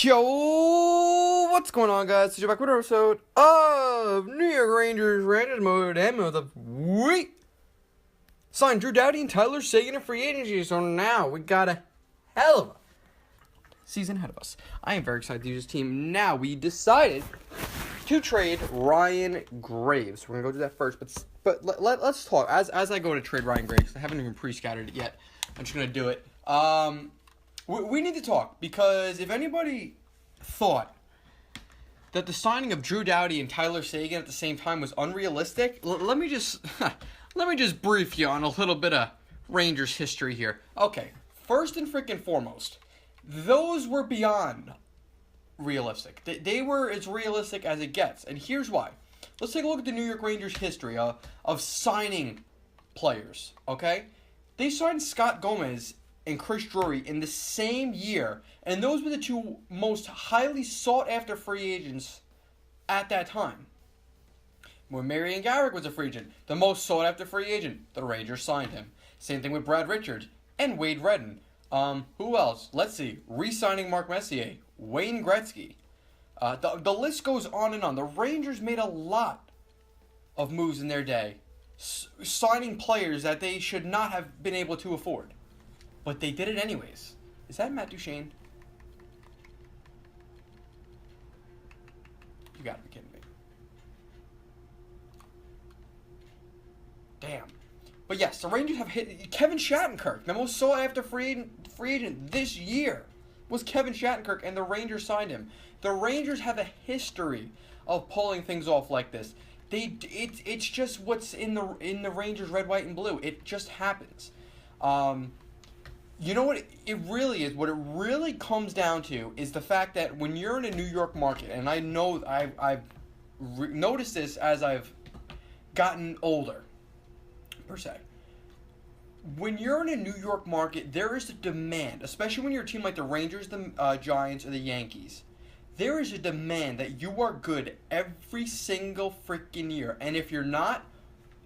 Yo, what's going on, guys? So you're back with another episode of New York Rangers Random Mode and of the week. Signed Drew Doughty and Tyler Seguin in free agency, so now we got a hell of a season ahead of us. I am very excited to use this team. Now we decided to trade Ryan Graves. We're gonna go do that first, but let's talk as I go to trade Ryan Graves. I haven't even pre-scouted it yet. I'm just gonna do it. We need to talk, because if anybody thought that the signing of Drew Doughty and Tyler Seguin at the same time was unrealistic, let me just brief you on a little bit of Rangers history here. Okay, first and freaking foremost, those were beyond realistic. They were as realistic as it gets, and here's why. Let's take a look at the New York Rangers history of signing players, okay? They signed Scott Gomez and Chris Drury in the same year, and those were the two most highly sought-after free agents at that time. When Marian Garrick was a free agent, the most sought-after free agent, the Rangers signed him. Same thing with Brad Richards and Wade Redden. Who else? Let's see. Re-signing Mark Messier, Wayne Gretzky. The list goes on and on. The Rangers made a lot of moves in their day, signing players that they should not have been able to afford. But they did it anyways. Is that Matt Duchene? You gotta be kidding me. Damn. But yes, the Rangers have hit Kevin Shattenkirk. The most sought-after free agent this year was Kevin Shattenkirk, and the Rangers signed him. The Rangers have a history of pulling things off like this. It's just what's in the Rangers red, white, and blue. It just happens. You know what it really is? What it really comes down to is the fact that when you're in a New York market, and I know I've noticed this as I've gotten older, per se. When you're in a New York market, there is a demand, especially when you're a team like the Rangers, the Giants, or the Yankees. There is a demand that you are good every single freaking year. And if you're not,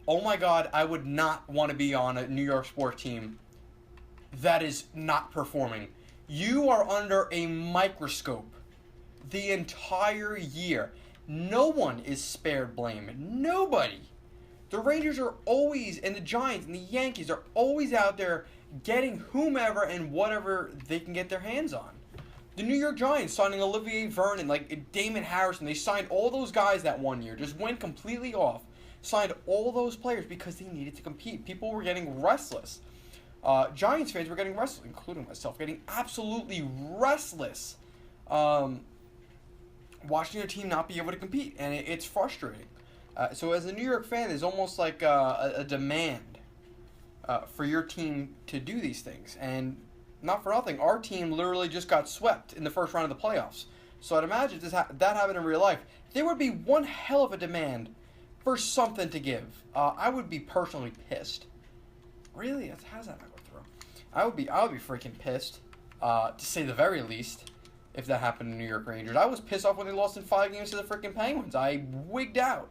oh my God, I would not want to be on a New York sports team that is not performing. You are under a microscope the entire year. No one is spared blame. Nobody. The Rangers are always, and the Giants and the Yankees are always out there getting whomever and whatever they can get their hands on. The New York Giants signing Olivier Vernon, like Damon Harrison, they signed all those guys that one year, just went completely off. Signed all those players because they needed to compete. People were getting restless. Giants fans were getting restless, including myself, getting absolutely restless watching their team not be able to compete, and it's frustrating. So as a New York fan, there's almost like a demand for your team to do these things. And not for nothing, our team literally just got swept in the first round of the playoffs. So I'd imagine if that happened in real life, there would be one hell of a demand for something to give. I would be personally pissed. Really? How's that not go through? I would be freaking pissed, to say the very least, if that happened to New York Rangers. I was pissed off when they lost in 5 games to the freaking Penguins. I wigged out.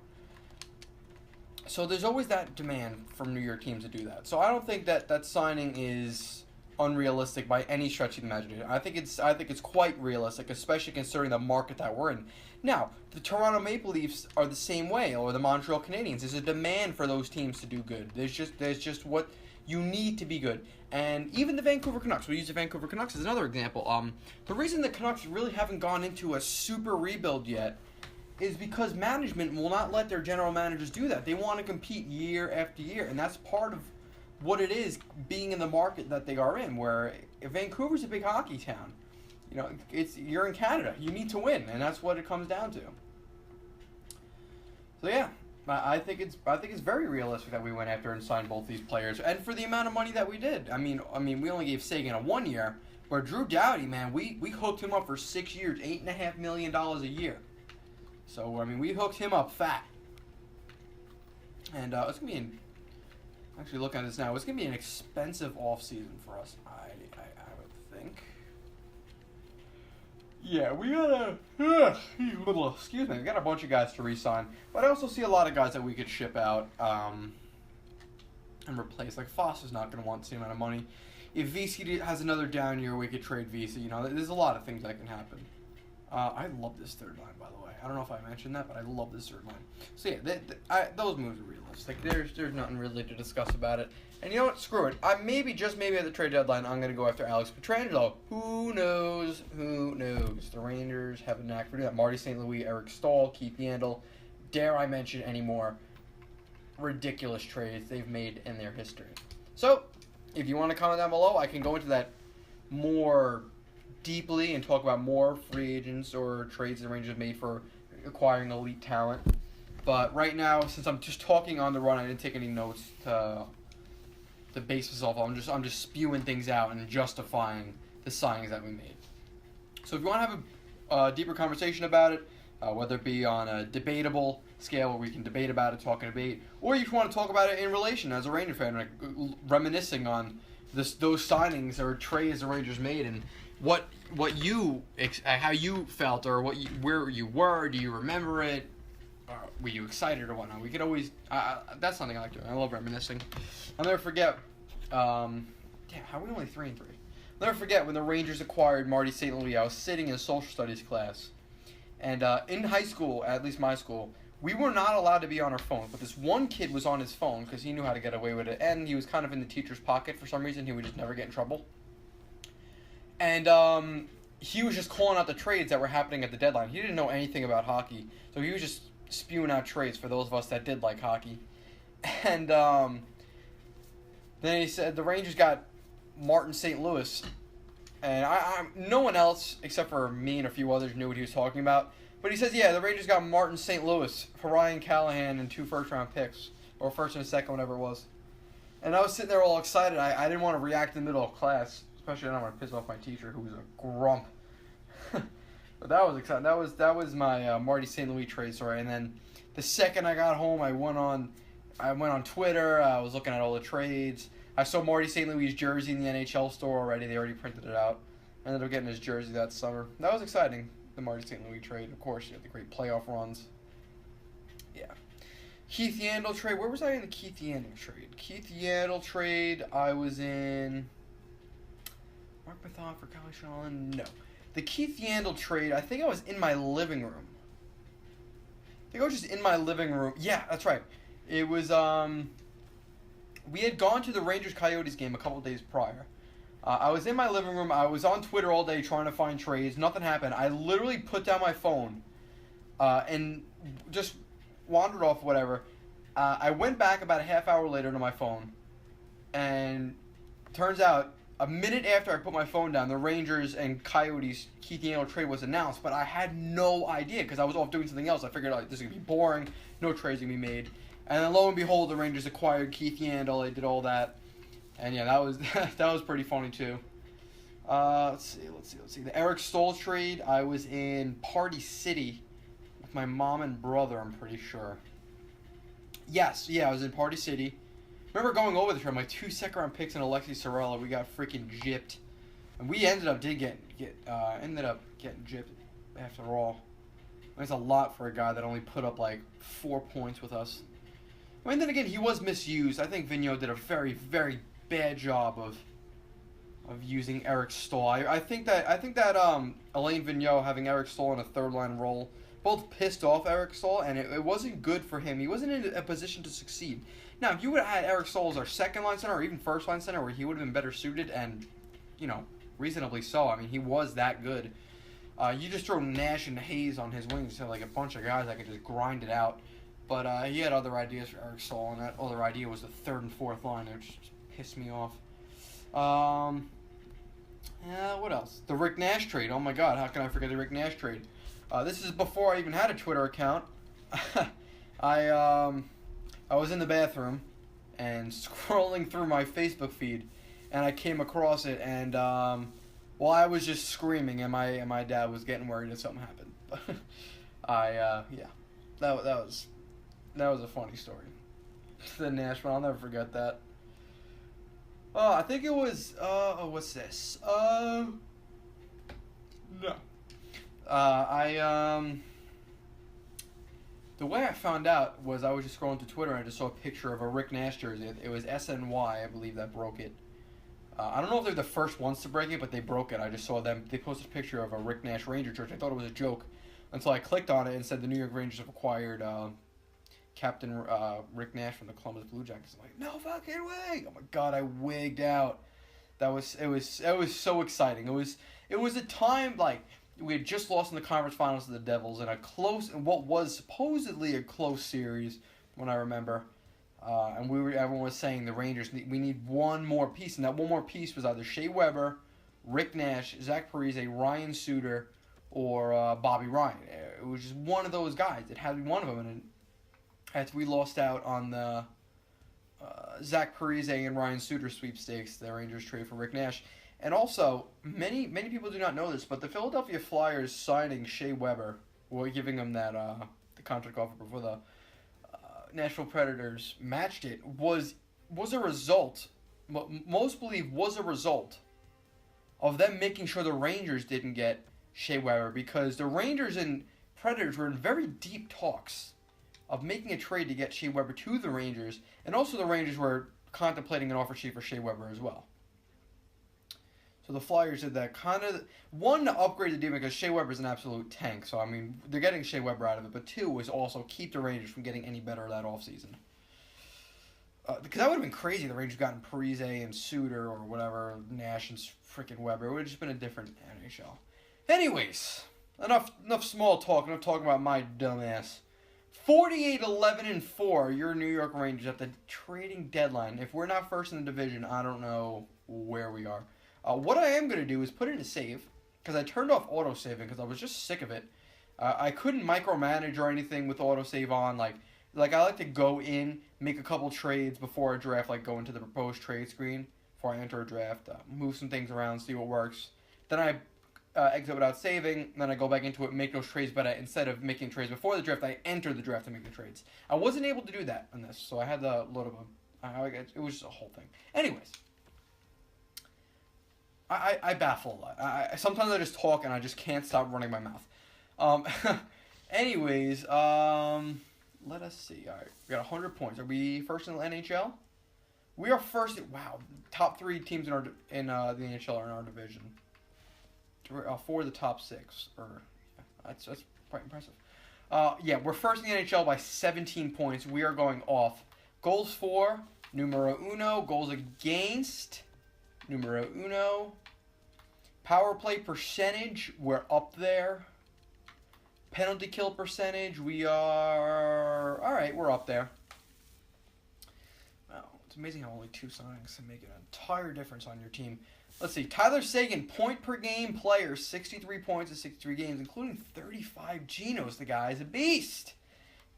So there's always that demand from New York teams to do that. So I don't think that signing is unrealistic by any stretch of the imagination. I think it's quite realistic, especially considering the market that we're in. Now, the Toronto Maple Leafs are the same way, or the Montreal Canadiens. There's a demand for those teams to do good. There's just what you need to be good. And even the Vancouver Canucks, we use the Vancouver Canucks as another example. The reason the Canucks really haven't gone into a super rebuild yet is because management will not let their general managers do that. They want to compete year after year, and that's part of what it is being in the market that they are in, where Vancouver's a big hockey town. You know, you're in Canada. You need to win, and that's what it comes down to. So yeah, I think it's very realistic that we went after and signed both these players, and for the amount of money that we did. I mean, we only gave Seguin a 1 year, where Drew Doughty, man, we hooked him up for 6 years, $8.5 million a year. So I mean, we hooked him up fat, and it's gonna be actually looking at this now. It's gonna be an expensive off season for us. I would think. Yeah, we got excuse me, we got a bunch of guys to re-sign, but I also see a lot of guys that we could ship out and replace. Like Foster's not going to want the same amount of money. If VC has another down year, we could trade VC. You know, there's a lot of things that can happen. I love this third line, by the way. I don't know if I mentioned that, but I love this third line. So yeah, those moves are realistic. There's nothing really to discuss about it. And you know what? Screw it. Just maybe at the trade deadline, I'm going to go after Alex Pietrangelo. Who knows? Who knows? The Rangers have a knack for doing that. Marty St. Louis, Eric Staal, Keith Yandle. Dare I mention any more ridiculous trades they've made in their history? So, if you want to comment down below, I can go into that more deeply and talk about more free agents or trades the Rangers made for acquiring elite talent. But right now, since I'm just talking on the run, I didn't take any notes to base this off. I'm just spewing things out and justifying the signings that we made. So if you want to have a deeper conversation about it, whether it be on a debatable scale where we can debate about it, talk and debate, or you want to talk about it in relation as a Ranger fan, like reminiscing on those signings or trades the Rangers made and how you felt or where you were. Do you remember it? Were you excited or whatnot? We could always. That's something I like doing. I love reminiscing. I'll never forget. How are we only 3-3? I'll never forget when the Rangers acquired Marty St. Louis. I was sitting in a social studies class, and in high school, at least my school, we were not allowed to be on our phones. But this one kid was on his phone because he knew how to get away with it, and he was kind of in the teacher's pocket for some reason. He would just never get in trouble. And he was just calling out the trades that were happening at the deadline. He didn't know anything about hockey, so he was just spewing out trades for those of us that did like hockey. And then he said the Rangers got Martin St. Louis, and no one else except for me and a few others knew what he was talking about. But he says, yeah, the Rangers got Martin St. Louis for Ryan Callahan and 2 first-round picks, or first and a second, whatever it was. And I was sitting there all excited. I didn't want to react in the middle of class, especially I don't want to piss off my teacher, who was a grump. But that was exciting. That was my Marty St. Louis trade story. And then the second I got home, I went on Twitter. I was looking at all the trades. I saw Marty St. Louis' jersey in the NHL store already. They already printed it out. I ended up getting his jersey that summer. That was exciting. The Marty St. Louis trade, of course. You had the great playoff runs. Yeah. Keith Yandle trade. Where was I in the Keith Yandle trade? Keith Yandle trade. I was in Mark Mathon for Kyle Shalin. No. The Keith Yandle trade, I think I was in my living room. I think I was just in my living room. Yeah, that's right. It was, we had gone to the Rangers-Coyotes game a couple days prior. I was in my living room. I was on Twitter all day trying to find trades. Nothing happened. I literally put down my phone and just wandered off, whatever. I went back about a half hour later to my phone, and turns out a minute after I put my phone down, the Rangers and Coyotes Keith Yandle trade was announced, but I had no idea because I was off doing something else. I figured this is going to be boring, no trades going to be made. And then lo and behold, the Rangers acquired Keith Yandle. They did all that. And yeah, that was that was pretty funny too. Let's see. The Eric Staal trade, I was in Party City with my mom and brother, I'm pretty sure. Yes, I was in Party City. Remember going over the trade, my 2 second-round picks and Alexi Sorella, we got freaking gypped. And we ended up getting gypped after all. That's a lot for a guy that only put up like 4 points with us. And then again, he was misused. I think Vigneault did a very, very bad job of using Eric Staal. I think that Alain Vigneault having Eric Staal in a third-line role both pissed off Eric Staal, and it wasn't good for him. He wasn't in a position to succeed. Now, if you would have had Eric Staal as our second-line center or even first-line center, where he would have been better suited and, reasonably so. I mean, he was that good. You just throw Nash and Hayes on his wings, so like a bunch of guys that could just grind it out. But he had other ideas for Eric Staal, and that other idea was the third and fourth line, which just pissed me off. What else? The Rick Nash trade. Oh my God, how can I forget the Rick Nash trade? This is before I even had a Twitter account. I was in the bathroom and scrolling through my Facebook feed, and I came across it, and I was just screaming, and my dad was getting worried that something happened. That was a funny story. The Nash one, I'll never forget that. I think it was what's this? No. The way I found out was I was just scrolling to Twitter and I just saw a picture of a Rick Nash jersey. It was SNY, I believe, that broke it. I don't know if they're the first ones to break it, but they broke it. I just saw them. They posted a picture of a Rick Nash Ranger jersey. I thought it was a joke until I clicked on it and said the New York Rangers have acquired Captain Rick Nash from the Columbus Blue Jackets. I'm like, no fucking way! Oh my god, I wigged out. It was so exciting. It was a time like we had just lost in the conference finals to the Devils in what was supposedly a close series when I remember. And everyone was saying the Rangers we need one more piece, and that one more piece was either Shea Weber, Rick Nash, Zach Parise, Ryan Suter, or Bobby Ryan. It was just one of those guys. It had to be one of them, and after we lost out on the Zach Parise and Ryan Suter sweepstakes, the Rangers trade for Rick Nash. And also, many people do not know this, but the Philadelphia Flyers signing Shea Weber, or giving him that the contract offer before the Nashville Predators matched it, was a result, most believe was a result of them making sure the Rangers didn't get Shea Weber, because the Rangers and Predators were in very deep talks of making a trade to get Shea Weber to the Rangers, and also the Rangers were contemplating an offer sheet for Shea Weber as well. So the Flyers did that kind of, one, to upgrade the deal because Shea Weber's an absolute tank. So, I mean, they're getting Shea Weber out of it. But two was also keep the Rangers from getting any better that offseason. Because that would have been crazy. The Rangers gotten Parise and Suter or whatever, Nash and freaking Weber. It would have just been a different NHL. Anyways, enough small talk. Enough talking about my dumbass. 48-11-4, your New York Rangers at the trading deadline. If we're not first in the division, I don't know where we are. What I am going to do is put in a save, because I turned off auto-saving because I was just sick of it. I couldn't micromanage or anything with auto-save on. Like I like to go in, make a couple trades before a draft, like go into the proposed trade screen before I enter a draft, move some things around, see what works. Then I exit without saving, then I go back into it, make those trades, but instead of making trades before the draft, I enter the draft to make the trades. I wasn't able to do that on this, so I had to load up it was just a whole thing. Anyways. I baffle a lot. Sometimes I just talk and I just can't stop running my mouth. Anyways, let us see. All right, we got 100 points. Are we first in the NHL? We are first. Wow, top 3 teams in the NHL are in our division. 4 of the top 6. That's quite impressive. Yeah, we're first in the NHL by 17 points. We are going off. Goals for, numero uno. Goals against, numero uno. Power play percentage, we're up there. Penalty kill percentage, we are... Alright, we're up there. Wow, it's amazing how only 2 signings can make an entire difference on your team. Let's see, Tyler Seguin, point per game player, 63 points in 63 games, including 35 Genos. The guy's a beast.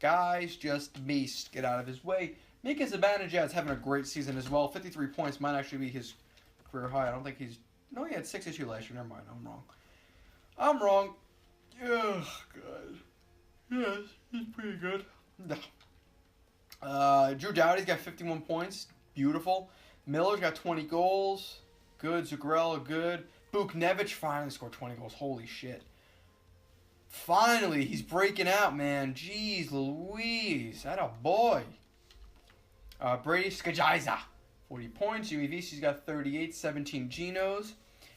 Guy's just beast. Get out of his way. Mika Zibanejad's having a great season as well. 53 points might actually be his career high. I don't think he's... No, he had 62 last year. Never mind. I'm wrong. Ugh, good. Yes, he's pretty good. Drew Doughty's got 51 points. Beautiful. Miller's got 20 goals. Good. Zuccarello, good. Buchnevich finally scored 20 goals. Holy shit. Finally, he's breaking out, man. Jeez Louise. That a boy. Brady Skajiza, 40 points. UEVC's got 38, 17 Genos.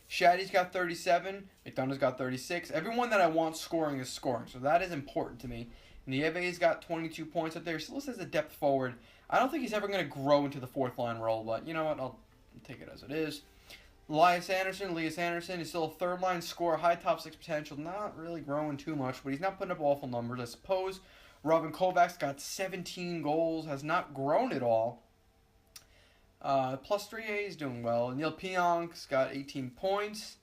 Shaddy's got 37. McDonough's got 36. Everyone that I want scoring is scoring, so that is important to me. Nieve's got 22 points up there. Still says a depth forward. I don't think he's ever going to grow into the 4th line role, but you know what? I'll take it as it is. Elias Anderson is still a 3rd line scorer, high top 6 potential. Not really growing too much, but he's not putting up awful numbers, I suppose. Robin Kovacs got 17 goals, has not grown at all. Plus 3A is doing well. Neil Pionk's got 18 points.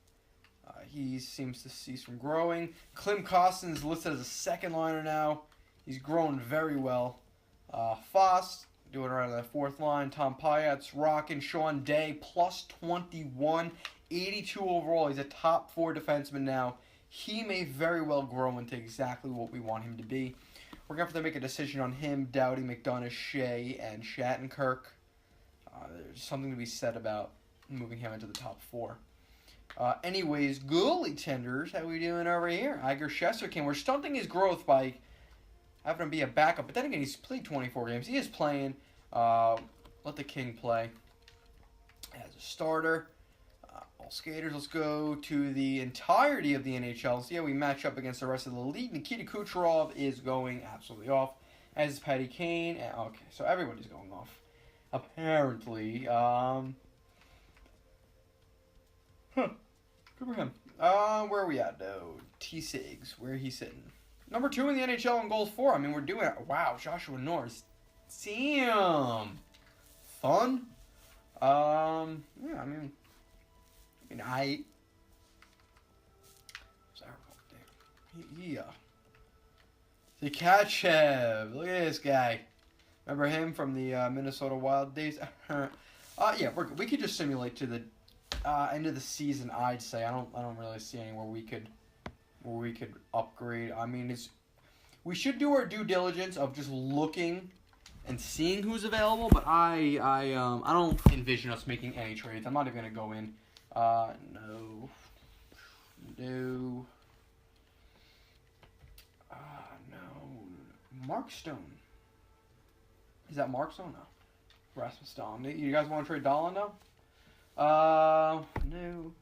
He seems to see some growing. Klim Kostin's listed as a 2nd liner now. He's grown very well. Foss doing right on that 4th line. Tom Pyatt's rocking. Sean Day plus 21. 82 overall. He's a top 4 defenseman now. He may very well grow into exactly what we want him to be. We're going to have to make a decision on him, Doughty, McDonough, Shea, and Shattenkirk. There's something to be said about moving him into the top 4. Anyways, goalie tenders, how we doing over here? Igor Shesterkin, we're stunting his growth by having him be a backup. But then again, he's played 24 games. He is playing. Let the king play. as a starter. All skaters. Let's go to the entirety of the NHL. So, yeah, we match up against the rest of the league. Nikita Kucherov is going absolutely off, as is Patty Kane. Okay, so everybody's going off. Apparently. Good for him. Where are we at, though? T-Sigs. Where he's sitting. Number 2 in the NHL in goals for. I mean, we're doing it. Wow, Joshua Norris. Damn. Fun. Yeah, I mean, the Cjeths. Look at this guy. Remember him from the Minnesota Wild days? Yeah, we could just simulate to the end of the season. I'd say I don't really see anywhere we could upgrade. I mean, we should do our due diligence of just looking and seeing who's available, but I don't envision us making any trades. I'm not even gonna go in. No. No. Mark Stone. Is that Mark Stone? No. Rasmus Stone. You guys want to trade Dahlin now? No.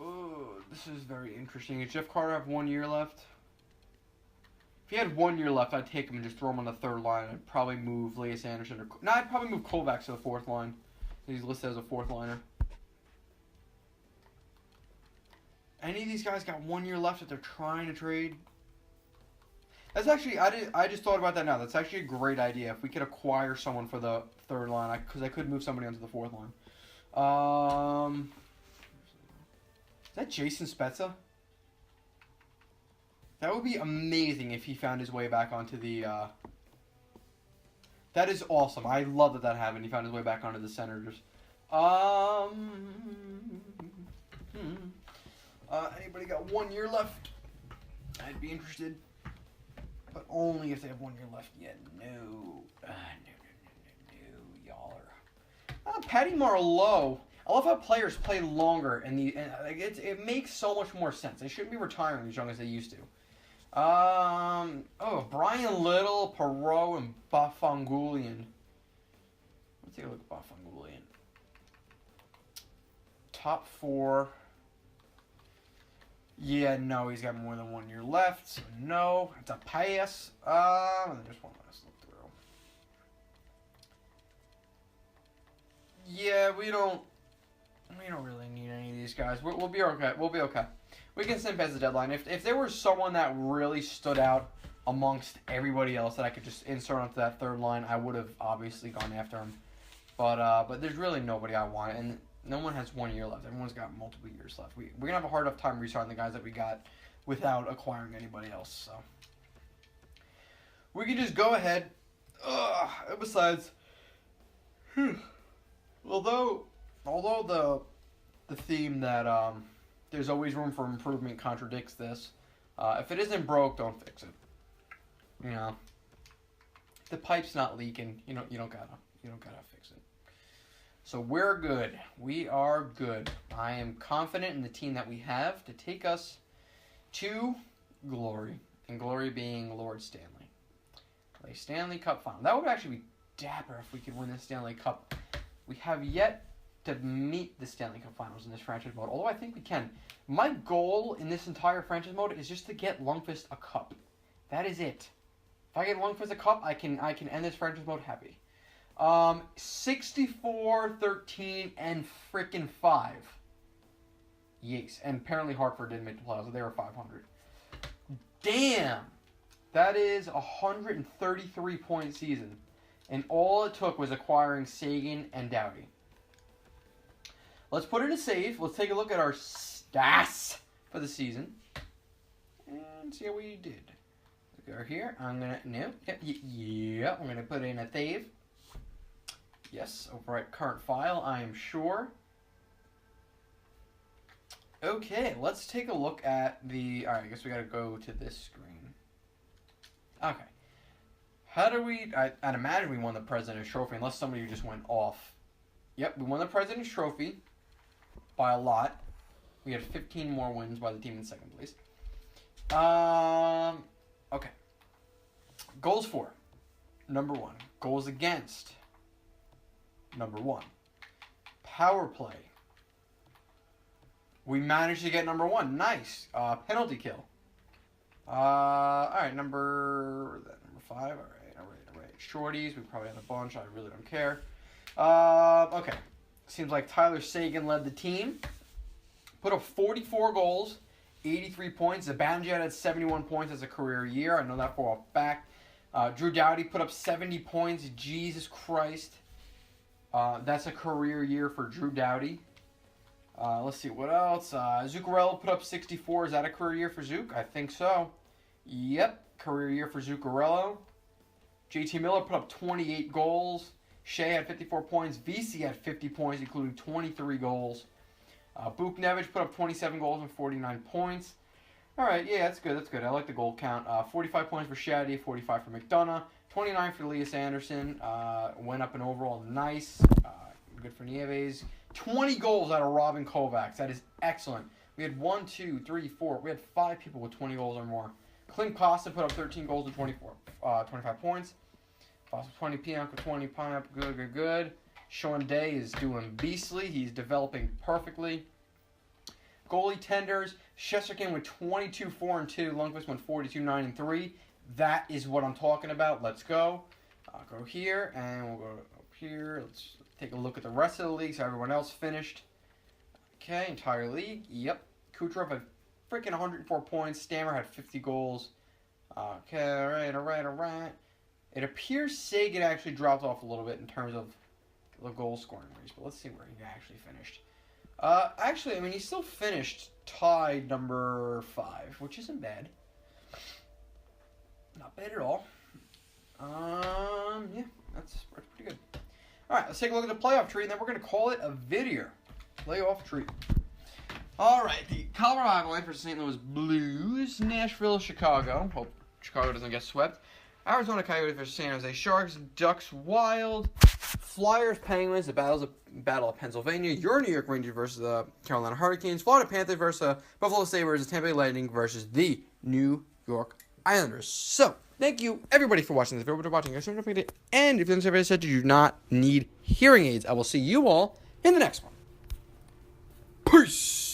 Oh, this is very interesting. Does Jeff Carter have 1 year left? If he had 1 year left, I'd take him and just throw him on the third line. I'd probably move Elias Anderson. I'd probably move Kovacs to the fourth line. He's listed as a fourth liner. Any of these guys got 1 year left that they're trying to trade? That's actually, I just thought about that now. That's actually a great idea. If we could acquire someone for the third line, because I could move somebody onto the fourth line. Is that Jason Spezza? That would be amazing if he found his way back onto the, That is awesome. I love that happened. He found his way back onto the Senators. Anybody got 1 year left? I'd be interested. But only if they have 1 year left. Yeah, no. No, y'all are... Patty Marleau. I love how players play longer, and it makes so much more sense. They shouldn't be retiring as young as they used to. Brian Little, Perreault, and Baffangulian. Let's take a look at Baffangulian. Top 4. Yeah, no, he's got more than 1 year left, so no. It's a pass. And then just one last look through. Yeah, we don't really need any of these guys. We'll be okay. We'll be okay. We can send past the deadline. If there was someone that really stood out amongst everybody else that I could just insert onto that third line, I would have obviously gone after him. But there's really nobody I want, and no one has 1 year left. Everyone's got multiple years left. We're going to have a hard enough time restarting the guys that we got without acquiring anybody else. So we can just go ahead. Besides, although the theme that there's always room for improvement contradicts this, if it isn't broke, don't fix it. You know, if the pipe's not leaking, you don't gotta fix it. So we're good. We are good. I am confident in the team that we have to take us to glory. And glory being Lord Stanley. A Stanley Cup final. That would actually be dapper if we could win the Stanley Cup. We have yet to meet the Stanley Cup finals in this franchise mode. Although I think we can. My goal in this entire franchise mode is just to get Lundqvist a cup. That is it. If I get Lundqvist a cup, I can end this franchise mode happy. 64, 13, and frickin' 5. Yes, and apparently Hartford didn't make the playoffs, so they were 500. Damn! That is a 133-point season. And all it took was acquiring Sagan and Doughty. Let's put in a save. Let's take a look at our stats for the season. And see how we did. Look over here. I'm going to put in a save. Yes, over at current file, I am sure. Okay, let's take a look at the... Alright, I guess we gotta go to this screen. Okay. How do we... I'd imagine we won the President's Trophy, unless somebody just went off. Yep, we won the President's Trophy by a lot. We had 15 more wins by the team in second place. Okay. Goals for. number 1. Goals against, number 1. Power play. We managed to get number 1. Nice. Penalty kill. All right, number 5. All right. Shorties. We probably have a bunch. I really don't care. Okay. Seems like Tyler Seguin led the team. Put up 44 goals, 83 points. Zibanejad had 71 points as a career year. I know that for a fact. Drew Doughty put up 70 points. Jesus Christ. That's a career year for Drew Doughty. Let's see, what else? Zuccarello put up 64. Is that a career year for Zook? I think so. Yep, career year for Zuccarello. JT Miller put up 28 goals. Shea had 54 points. VC had 50 points, including 23 goals. Buchnevich put up 27 goals and 49 points. All right, yeah, that's good. I like the goal count. 45 points for Shaddy, 45 for McDonough, 29 for Elias Anderson. Went up in overall, nice. Good for Nieves. 20 goals out of Robin Kovacs. That is excellent. We had 1, 2, 3, 4. We had 5 people with 20 goals or more. Clint Costa put up 13 goals and 25 points. Fossil 20, Pianco 20, Pineapple, good. Sean Day is doing beastly. He's developing perfectly. Goalie tenders. Shesterkin went 22, 4, and 2. Lundqvist went 42, 9, and 3. That is what I'm talking about. Let's go. I'll go here, and we'll go up here. Let's take a look at the rest of the league, so everyone else finished. Okay, entire league. Yep. Kucherov had freaking 104 points. Stammer had 50 goals. Okay, all right. It appears Sagan actually dropped off a little bit in terms of the goal scoring race, but let's see where he actually finished. Actually, I mean, he still finished tied number 5, which isn't bad. Not bad at all. Yeah, that's pretty good. All right, let's take a look at the playoff tree, and then we're going to call it a video. Playoff tree. All right, the Colorado Avalanche versus St. Louis Blues, Nashville, Chicago. Hope Chicago doesn't get swept. Arizona Coyotes versus San Jose Sharks, Ducks Wild, Flyers Penguins, the Battle of Pennsylvania, your New York Rangers versus the Carolina Hurricanes, Florida Panthers versus Buffalo Sabres, the Tampa Bay Lightning versus the New York Islanders. So, thank you everybody for watching this video. And if you haven't said you do not need hearing aids, I will see you all in the next one. Peace!